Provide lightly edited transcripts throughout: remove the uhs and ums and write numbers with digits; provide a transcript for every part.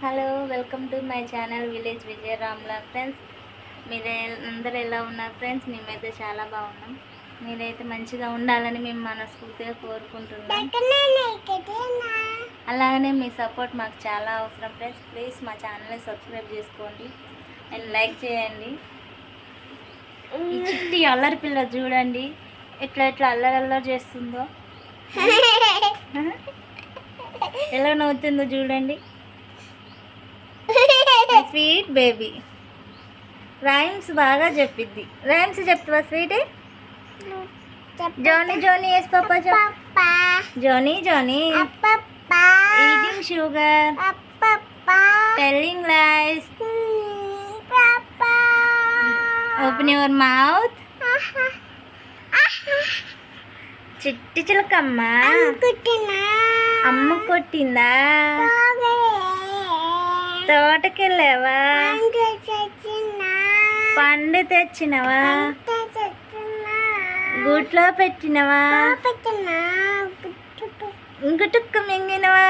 Hello welcome to my channel village Vijaya రామ్లా friends. మీరు అందరు ఎలా ఉన్నారు ఫ్రెండ్స్? మేమైతే చాలా బాగున్నాం. మీరైతే మంచిగా ఉండాలని మేము మనస్ఫూర్తిగా కోరుకుంటున్నాం. అలాగనే మీ సపోర్ట్ మాకు చాలా అవసరం ఫ్రెండ్స్. ప్లీజ్ మా ఛానల్ని సబ్స్క్రైబ్ చేసుకోండి అండ్ లైక్ చేయండి. ఈ చిట్టి అల్లరి పిల్ల చూడండి ఎట్లా అల్లరి చేస్తుందో, ఎలా నవ్వుతుందో చూడండి. స్వీట్ బేబీ రైమ్స్ బాగా చెప్పిద్ది. రైమ్స్ చెప్తావా sweet? Johnny Johnny yes papa Johnny Johnny eating sugar telling lies open your mouth. చిట్టి చిలకమ్మ అమ్మ కొట్టిందా? తోటకెళ్ళావా? పండు తెచ్చినవా? గుట్లో పెట్టినవా? గుటుక్క మింగినవా?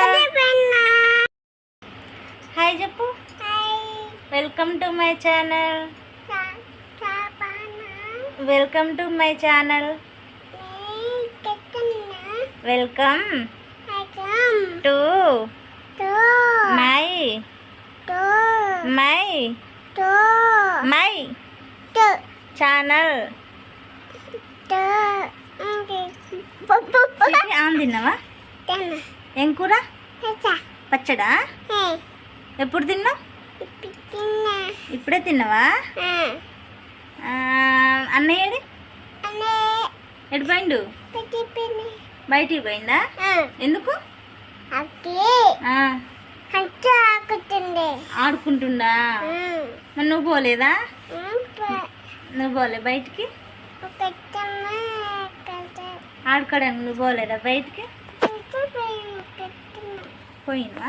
హాయ్ చెప్పు. Welcome to my channel. Welcome to my channel. Welcome to my channel. ఆన్ తిన్నావా? ఏం కూర? పచ్చడా? ఎప్పుడు తిన్నావు? ఇప్పుడే తిన్నావా? అన్నయ్యడి ఎటు పోయిండు? బయటికి పోయిందా? ఎందుకు? ఆడుకుంటుండా? మరి నువ్వు పోలేదా? నువ్వు పోలే బయటికి ఆడుకోవడానికి? నువ్వు పోలేదా బయటికి? పోయినా